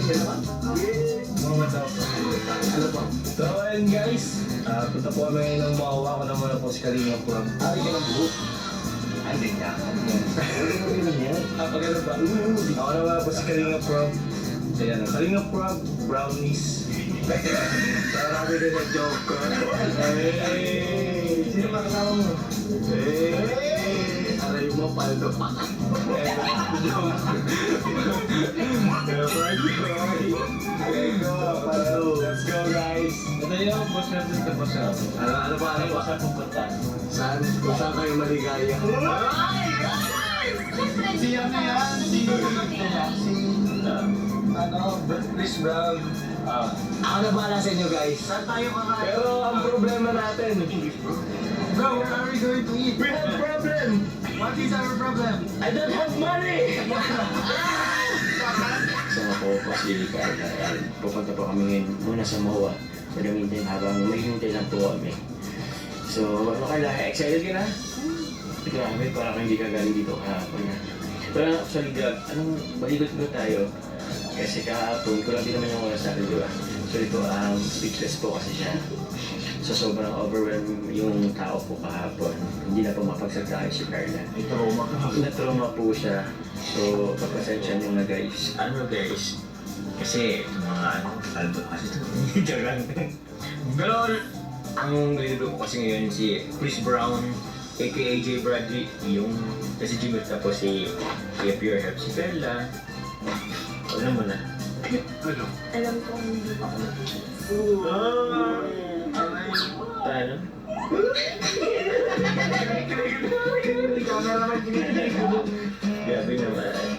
Mga tao. Ano po? So, ayun guys. Punta po kami ngayon ng makuha ko na muna po si Kalinga Prab. Ay, ka ng buhok. Hindi niya. Ano yan? Pagano ba? Ako na nga po si Kalinga Prab. Ayan, ang Kalinga Prab, brownies. Sarami ka sa joke ko. Hey! Sino ba kasama mo? Hey! Aray mo, paldo pa. Let's go guys! Ito yung boss natin sa boss natin. Ano pa? Sa pupunta. Saan? Kung saan kayo maligaya? Si ano yan? Chris Brown. Ako na bahala sa inyo, guys. Saan tayo kakain? Pero ang problema natin, Bro, where are we going to eat? we have problem! What is our problem? I don't have money! So ako po si Carla. Pupunta po kami ngayon muna sa MOA for the meantime habang maghihintay lang po kami. So ano Carla, excited ka na? Grabe, parang hindi ka galing dito kahapon na. Pero actually, anong baligot-ligot tayo? Kasi kahapon, kulang din naman yung oras natin, di ba? So ito, speechless po kasi siya. So sobrang overwhelmed yung tao po kahapon. Hindi na po mapagsalita si Carla. Ito, Na-trauma po siya. So, pagpasensya niyo na guys. ano guys? Kasi mga kalbo kasi ito. Joke lang. Pero ang nilito ko kasi ngayon si Chris Brown aka J. Bradley, yung kasi Jimmy tapos si Pure Help si Bella. Alam mo na. Ano? Alam kong hindi pa ako mag-iis. Paano? Ikaw na naman kinikilig. Grabe naman.